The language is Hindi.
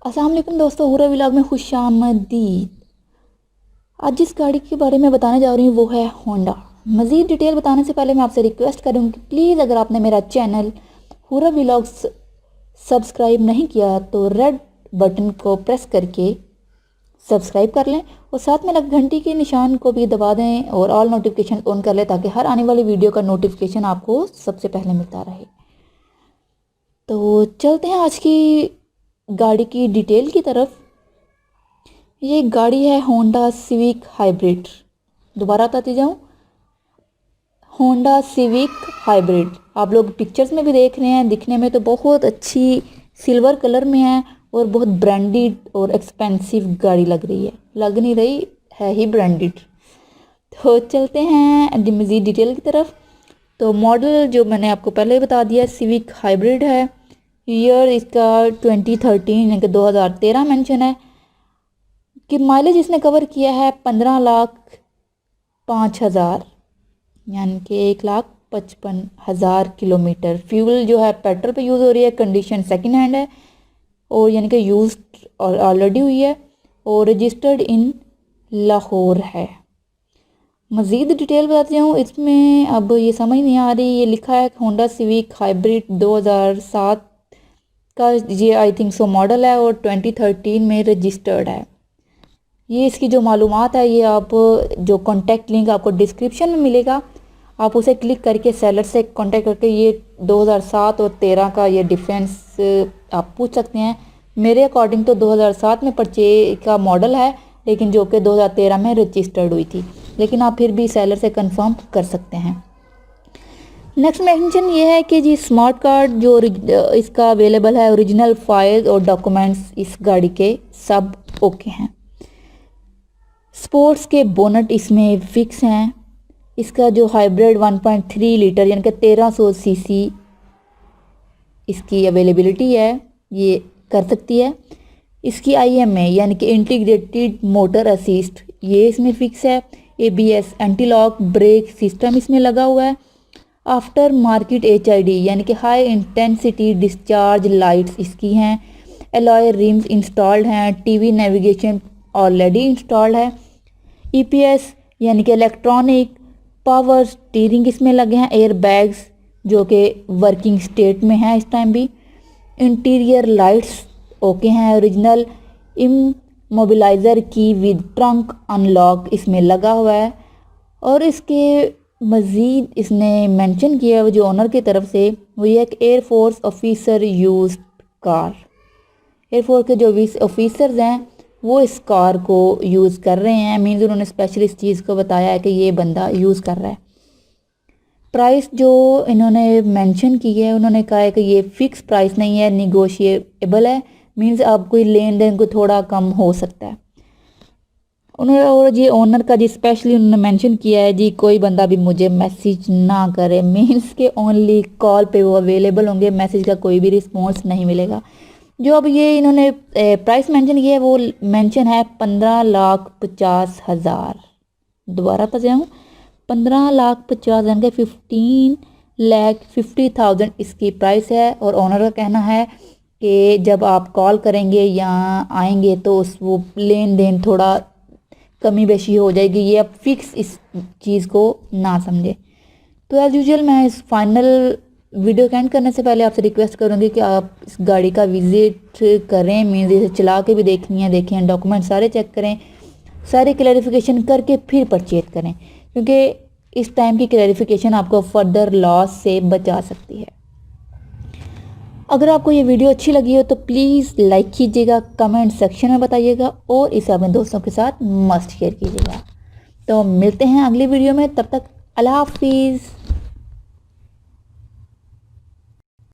अस्सलाम वालेकुम दोस्तों, हुरा व्लॉग में खुशामदीद। आज जिस गाड़ी के बारे में बताने जा रही हूँ वो है होंडा। मज़ीद डिटेल बताने से पहले मैं आपसे रिक्वेस्ट करूँगी कि प्लीज़ अगर आपने मेरा चैनल हुरा व्लॉग्स सब्सक्राइब नहीं किया तो रेड बटन को प्रेस करके सब्सक्राइब कर लें और साथ में लग घंटी के निशान को भी दबा दें और ऑल नोटिफिकेशन ऑन कर लें ताकि हर आने वाली वीडियो का नोटिफिकेशन आपको सबसे पहले मिलता रहे। तो चलते हैं आज की गाड़ी की डिटेल की तरफ। ये गाड़ी है होंडा सिविक हाइब्रिड। दोबारा बताती जाऊँ, होंडा सिविक हाइब्रिड। आप लोग पिक्चर्स में भी देख रहे हैं, दिखने में तो बहुत अच्छी सिल्वर कलर में है और बहुत ब्रांडेड और एक्सपेंसिव गाड़ी लग रही है। लग नहीं रही है ही ब्रांडेड। तो चलते हैं मज़ीद डिटेल की तरफ। तो मॉडल जो मैंने आपको पहले बता दिया सिविक हाइब्रिड है। ईयर इसका 2013 यानी कि 2013 मेंशन है कि माइलेज इसने कवर किया है 15,05,000 यानी कि 1,55,000 किलोमीटर। फ्यूल जो है पेट्रोल पे यूज़ हो रही है। कंडीशन सेकंड हैंड है और यानी कि यूज ऑलरेडी हुई है और रजिस्टर्ड इन लाहौर है। मज़ीद डिटेल बताती हूँ इसमें। अब ये समझ नहीं आ रही, ये लिखा है होंडा सिविक हाइब्रिड 2007 का, ये आई थिंक सो मॉडल है और 2013 में रजिस्टर्ड है। ये इसकी जो मालूमात है ये आप जो कॉन्टैक्ट लिंक आपको डिस्क्रिप्शन में मिलेगा, आप उसे क्लिक करके सेलर से कांटेक्ट करके ये 2007 और 13 का ये डिफरेंस आप पूछ सकते हैं। मेरे अकॉर्डिंग तो 2007 में परचेज का मॉडल है लेकिन जो कि 2013 में रजिस्टर्ड हुई थी, लेकिन आप फिर भी सेलर से कंफर्म कर सकते हैं। नेक्स्ट मेंशन ये है कि जी स्मार्ट कार्ड जो इसका अवेलेबल है, ओरिजिनल फाइल और डॉक्यूमेंट्स इस गाड़ी के सब ओके हैं। स्पोर्ट्स के बोनट इसमें फिक्स हैं। इसका जो हाइब्रिड 1.3 लीटर यानी कि 1300 सीसी इसकी अवेलेबिलिटी है, ये कर सकती है। इसकी IMA यानी कि इंटीग्रेटेड मोटर असिस्ट ये इसमें फिक्स है। ABS anti lock brake system इसमें लगा हुआ है। आफ्टर मार्केट HID यानी कि हाई इंटेंसिटी डिस्चार्ज लाइट्स इसकी हैं। एलॉय रिम्स इंस्टॉल्ड हैं। TV नेविगेशन ऑलरेडी इंस्टॉल्ड है। EPS यानी कि इलेक्ट्रॉनिक पावर स्टीयरिंग इसमें लगे हैं। एयर बैग्स जो कि वर्किंग स्टेट में हैं इस टाइम भी। इंटीरियर लाइट्स ओके हैं। ओरिजिनल इमोबिलाइज़र की विद ट्रंक अनलॉक इसमें लगा हुआ है। और इसके मज़ीद इसने मेंशन किया है जो ओनर की तरफ से, वो ये एक air force officer use car. Air force के जो ऑफिसर्स हैं वो इस कार को यूज़ कर रहे हैं। मीन्स उन्होंने स्पेशली इस चीज़ को बताया है कि ये बंदा यूज़ कर रहा है। प्राइस जो इन्होंने मेंशन की है, उन्होंने कहा है कि ये फ़िक्स प्राइस नहीं है, निगोशिएबल है। मीन्स आप कोई लेन देन को थोड़ा कम हो सकता है उन्होंने। और ये ओनर का जी स्पेशली उन्होंने मेंशन किया है जी कोई बंदा भी मुझे मैसेज ना करे। मीन्स के ओनली कॉल पे वो अवेलेबल होंगे, मैसेज का कोई भी रिस्पॉन्स नहीं मिलेगा। जो अब ये इन्होंने प्राइस मेंशन किया है वो मेंशन है 15,50,000। दोबारा बताऊँ, 15,50,000 यानी कि 15,50,000 इसकी प्राइस है। और ओनर का कहना है कि जब आप कॉल करेंगे या आएंगे तो उस वो लेन देन थोड़ा कमी बेशी हो जाएगी। ये आप फिक्स इस चीज़ को ना समझे। तो एज़ यूजुअल मैं इस फाइनल वीडियो के एंड करने से पहले आपसे रिक्वेस्ट करूँगी कि आप इस गाड़ी का विज़िट करें। मीन्स इसे चला के भी देखनी है, देखें, डॉक्यूमेंट सारे चेक करें, सारे क्लैरिफिकेशन करके फिर परचेज करें, क्योंकि इस टाइम की क्लैरिफिकेशन आपको फर्दर लॉस से बचा सकती है। अगर आपको ये वीडियो अच्छी लगी हो तो प्लीज़ लाइक कीजिएगा, कमेंट सेक्शन में बताइएगा और इसे अपने दोस्तों के साथ मस्ट शेयर कीजिएगा। तो मिलते हैं अगली वीडियो में, तब तक अल्लाह हाफिज़।